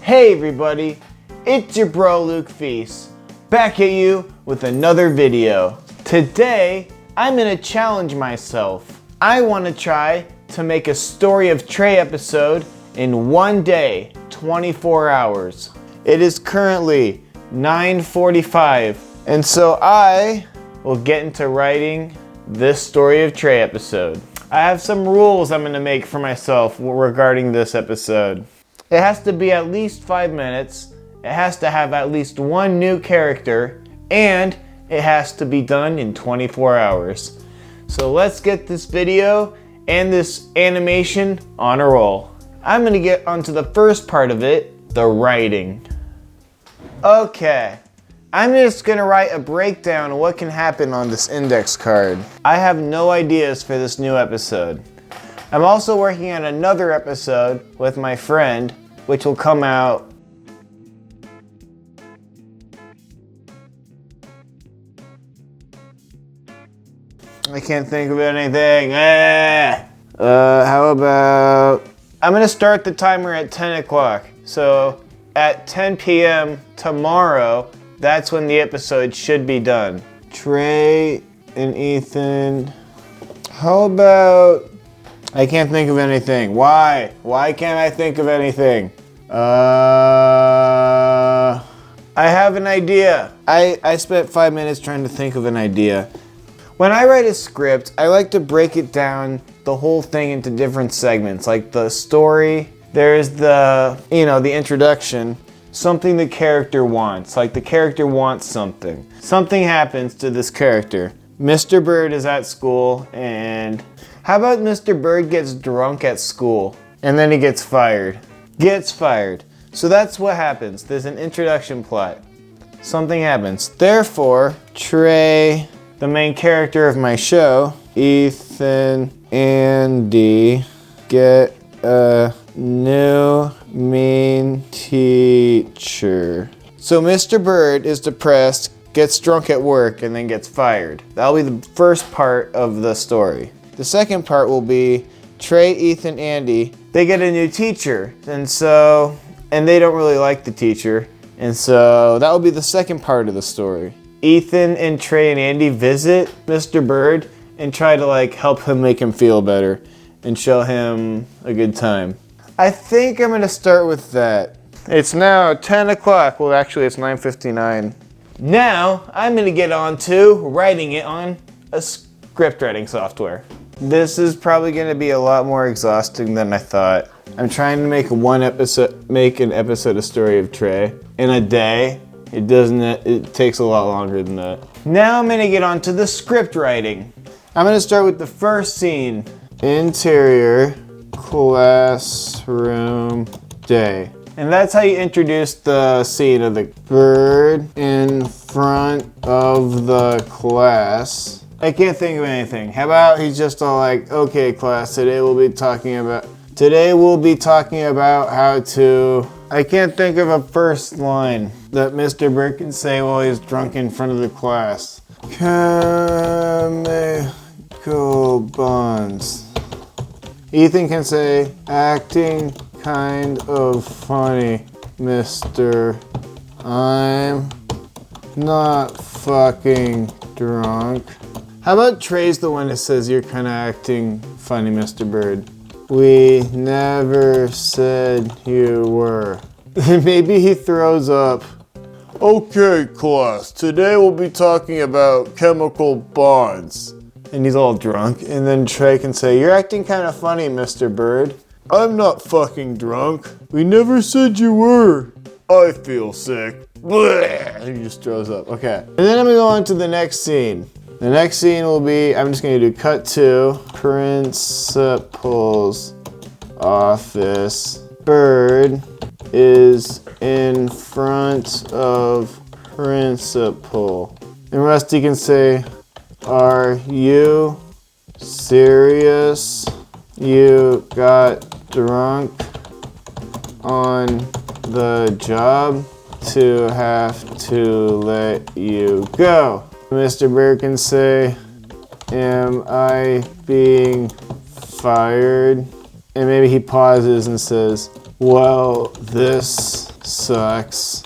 Hey everybody, it's your bro Luke Feast, back at you with another video. Today, I'm gonna challenge myself. I wanna try to make a Story of Trey episode in one day, 24 hours. It is currently 9:45, and so I will get into writing this Story of Trey episode. I have some rules I'm gonna make for myself regarding this episode. It has to be at least 5 minutes, it has to have at least one new character, and it has to be done in 24 hours. So let's get this video and this animation on a roll. I'm gonna get onto the first part of it, the writing. Okay, I'm just gonna write a breakdown of what can happen on this index card. I have no ideas for this new episode. I'm also working on another episode with my friend, which will come out I can't think of anything. How about I'm gonna start the timer at 10 o'clock. So at 10 p.m. tomorrow, that's when the episode should be done. Trey and Ethan. How about I can't think of anything. Why? Why can't I think of anything? I have an idea. I spent 5 minutes trying to think of an idea. When I write a script, I like to break it down, the whole thing, into different segments. Like the story, there's the introduction, something the character wants. Like the character wants something. Something happens to this character. Mr. Bird is at school, and how about Mr. Bird gets drunk at school and then he gets fired? Gets fired. So that's what happens. There's an introduction plot. Something happens. Therefore, Trey, the main character of my show, Ethan, Andy, get a new mean teacher. So Mr. Bird is depressed, gets drunk at work, and then gets fired. That'll be the first part of the story. The second part will be Trey, Ethan, Andy. They get a new teacher, and they don't really like the teacher, and so that will be the second part of the story. Ethan and Trey and Andy visit Mr. Bird and try to help him, make him feel better, and show him a good time. I think I'm gonna start with that. It's now 10 o'clock. Well, actually, it's 9:59. Now I'm gonna get on to writing it on a script writing software. This is probably going to be a lot more exhausting than I thought. I'm trying to make an episode of Story of Trey in a day. It takes a lot longer than that. Now I'm going to get on to the script writing. I'm going to start with the first scene. Interior classroom day. And that's how you introduce the scene of the bird in front of the class. I can't think of anything. How about he's just all like, okay class, today we'll be talking about how to, I can't think of a first line that Mr. Bird can say while he's drunk in front of the class. Chemical bonds. Ethan can say, acting kind of funny, Mr. I'm not fucking drunk. How about Trey's the one that says, you're kind of acting funny, Mr. Bird? We never said you were. Maybe he throws up. Okay, class, today we'll be talking about chemical bonds. And he's all drunk. And then Trey can say, you're acting kind of funny, Mr. Bird. I'm not fucking drunk. We never said you were. I feel sick. Blech. And he just throws up. Okay. And then I'm going to go on to the next scene. The next scene will be, I'm just going to do cut to principal's office. Bird is in front of principal. And Rusty can say, are you serious? You got drunk on the job to have to let you go. Mr. Bird can say, am I being fired? And maybe he pauses and says, well, this sucks.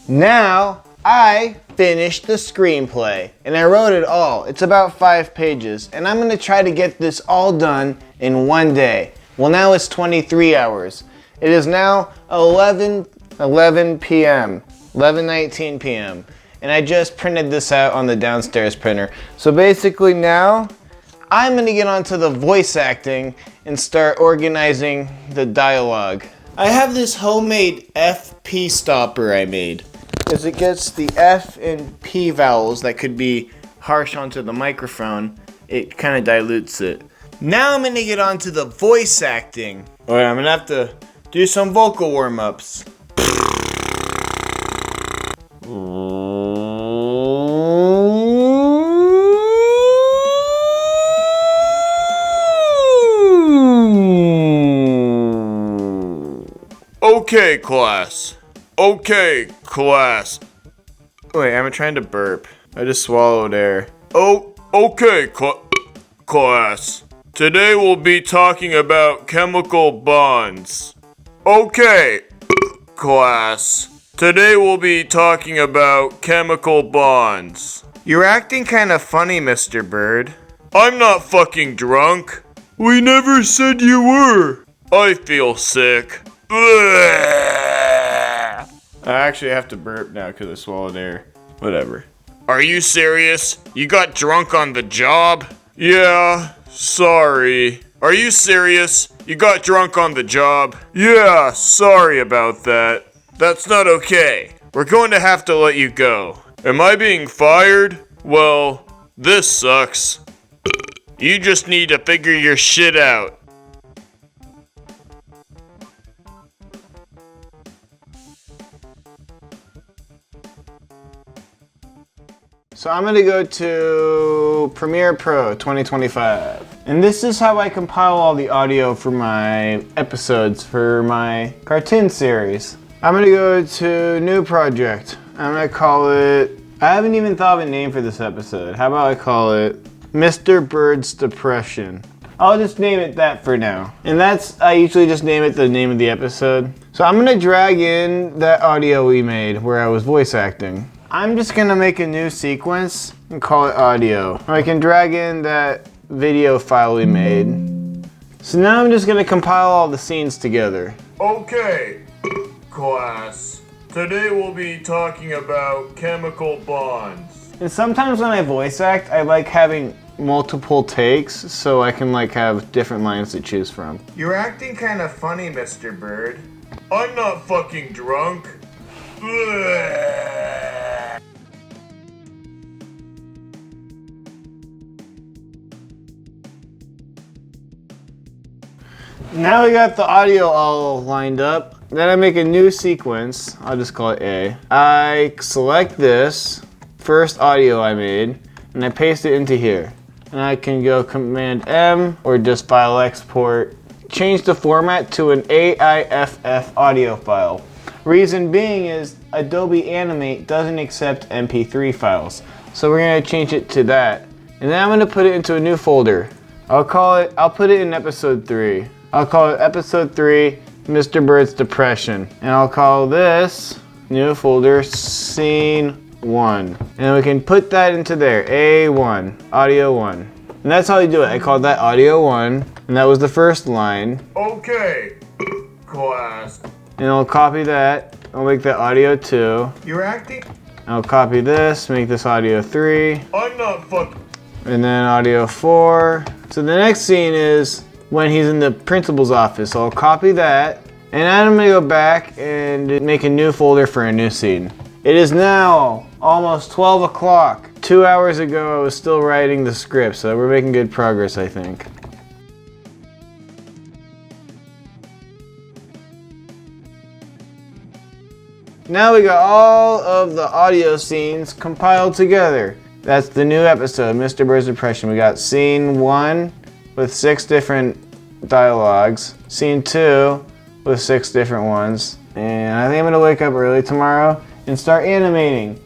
Now, I finished the screenplay, and I wrote it all. It's about 5 pages, and I'm gonna try to get this all done in one day. Well, now it's 23 hours. It is now 11 p.m., 11:19 p.m., and I just printed this out on the downstairs printer. So basically now, I'm gonna get onto the voice acting and start organizing the dialogue. I have this homemade FP stopper I made. Because it gets the F and P vowels that could be harsh onto the microphone, it kind of dilutes it. Now I'm going to get onto the voice acting. Alright, I'm going to have to do some vocal warm-ups. Okay, class. Okay, class. Wait, I'm trying to burp. I just swallowed air. Okay, class. Today we'll be talking about chemical bonds. Okay, class. Today we'll be talking about chemical bonds. You're acting kind of funny, Mr. Bird. I'm not fucking drunk. We never said you were. I feel sick. I actually have to burp now because I swallowed air. Whatever. Are you serious? You got drunk on the job? Yeah, sorry. Are you serious? You got drunk on the job? Yeah, sorry about that. That's not okay. We're going to have to let you go. Am I being fired? Well, this sucks. You just need to figure your shit out. So I'm gonna go to Premiere Pro 2025. And this is how I compile all the audio for my episodes for my cartoon series. I'm gonna go to New Project. I'm gonna call it, I haven't even thought of a name for this episode. How about I call it Mr. Bird's Depression. I'll just name it that for now. And I usually just name it the name of the episode. So I'm gonna drag in that audio we made where I was voice acting. I'm just gonna make a new sequence and call it audio. I can drag in that video file we made. So now I'm just gonna compile all the scenes together. Okay, class. Today we'll be talking about chemical bonds. And sometimes when I voice act, I like having multiple takes so I can have different lines to choose from. You're acting kind of funny, Mr. Bird. I'm not fucking drunk. Now we got the audio all lined up. Then I make a new sequence. I'll just call it A. I select this first audio I made and I paste it into here. And I can go Command M or just file export. Change the format to an AIFF audio file. Reason being is Adobe Animate doesn't accept MP3 files. So we're gonna change it to that. And then I'm gonna put it into a new folder. I'll put it in episode 3. I'll call it episode 3, Mr. Bird's Depression. And I'll call this new folder Scene 1. And we can put that into there, A1, audio 1. And that's how you do it. I called that audio 1, and that was the first line. Okay, class. And I'll copy that. I'll make that audio 2. You're acting? I'll copy this, make this audio 3. I'm not fucking. And then audio 4. So the next scene is when he's in the principal's office. So I'll copy that. And then I'm gonna go back and make a new folder for a new scene. It is now almost 12 o'clock. 2 hours ago I was still writing the script, so we're making good progress, I think. Now we got all of the audio scenes compiled together. That's the new episode, Mr. Bird's Depression. We got scene 1 with 6 different dialogues, scene 2 with 6 different ones, and I think I'm gonna wake up early tomorrow and start animating.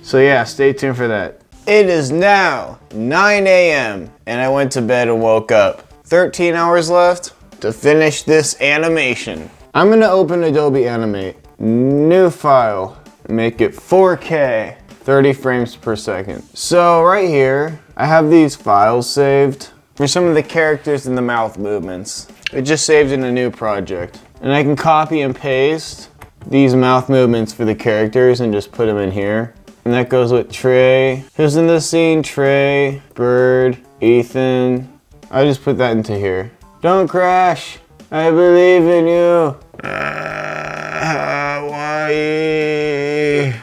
So yeah, stay tuned for that. It is now 9 a.m. and I went to bed and woke up. 13 hours left to finish this animation. I'm gonna open Adobe Animate. New file. Make it 4K. 30 frames per second. So right here, I have these files saved for some of the characters and the mouth movements. It just saved in a new project. And I can copy and paste these mouth movements for the characters and just put them in here. And that goes with Trey. Who's in the scene? Trey, Bird, Ethan. I just put that into here. Don't crash. I believe in you. Hawaii.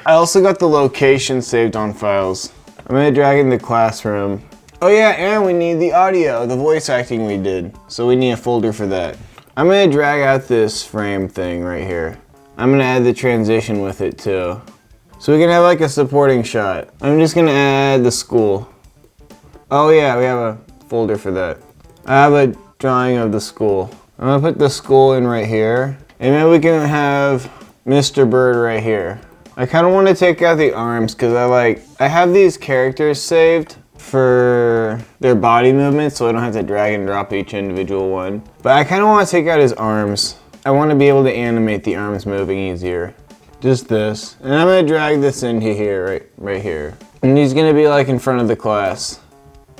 I also got the location saved on files. I'm gonna drag in the classroom. Oh yeah, and we need the audio, the voice acting we did. So we need a folder for that. I'm gonna drag out this frame thing right here. I'm gonna add the transition with it too. So we can have like a supporting shot. I'm just gonna add the school. Oh yeah, we have a folder for that. I have a drawing of the school. I'm gonna put the school in right here. And then we can have Mr. Bird right here. I kinda wanna take out the arms because I have these characters saved for their body movements so I don't have to drag and drop each individual one. But I kinda wanna take out his arms. I wanna be able to animate the arms moving easier. Just this. And I'm gonna drag this into here, right here. And he's gonna be like in front of the class.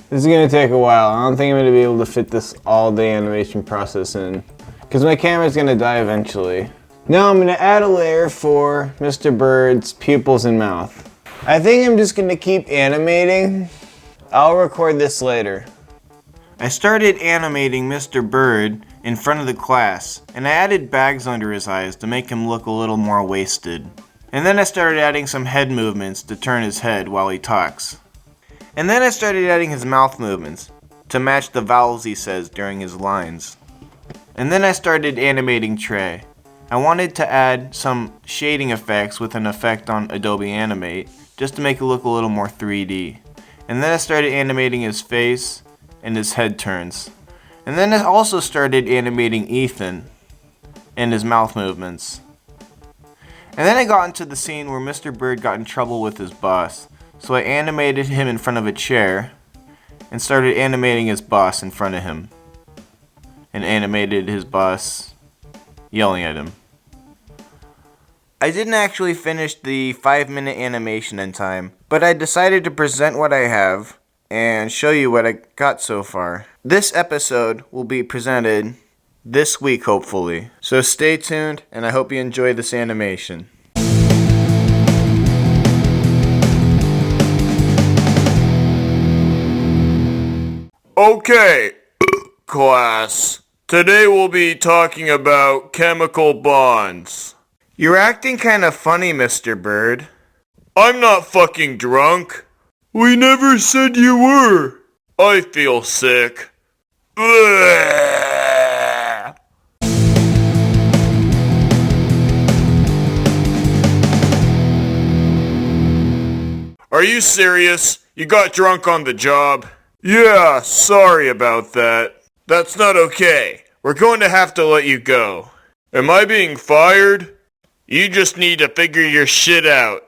This is gonna take a while. I don't think I'm gonna be able to fit this all day animation process in. Cause my camera's gonna die eventually. Now I'm gonna add a layer for Mr. Bird's pupils and mouth. I think I'm just gonna keep animating. I'll record this later. I started animating Mr. Bird in front of the class, and I added bags under his eyes to make him look a little more wasted. And then I started adding some head movements to turn his head while he talks. And then I started adding his mouth movements to match the vowels he says during his lines. And then I started animating Trey. I wanted to add some shading effects with an effect on Adobe Animate just to make it look a little more 3D. And then I started animating his face and his head turns. And then I also started animating Ethan and his mouth movements. And then I got into the scene where Mr. Bird got in trouble with his boss. So I animated him in front of a chair and started animating his boss in front of him. And animated his boss yelling at him. I didn't actually finish the 5-minute animation in time, but I decided to present what I have and show you what I got so far. This episode will be presented this week, hopefully. So stay tuned, and I hope you enjoy this animation. Okay, class. Today we'll be talking about chemical bonds. You're acting kinda funny, Mr. Bird. I'm not fucking drunk. We never said you were. I feel sick. Ugh. Are you serious? You got drunk on the job? Yeah, sorry about that. That's not okay. We're going to have to let you go. Am I being fired? You just need to figure your shit out.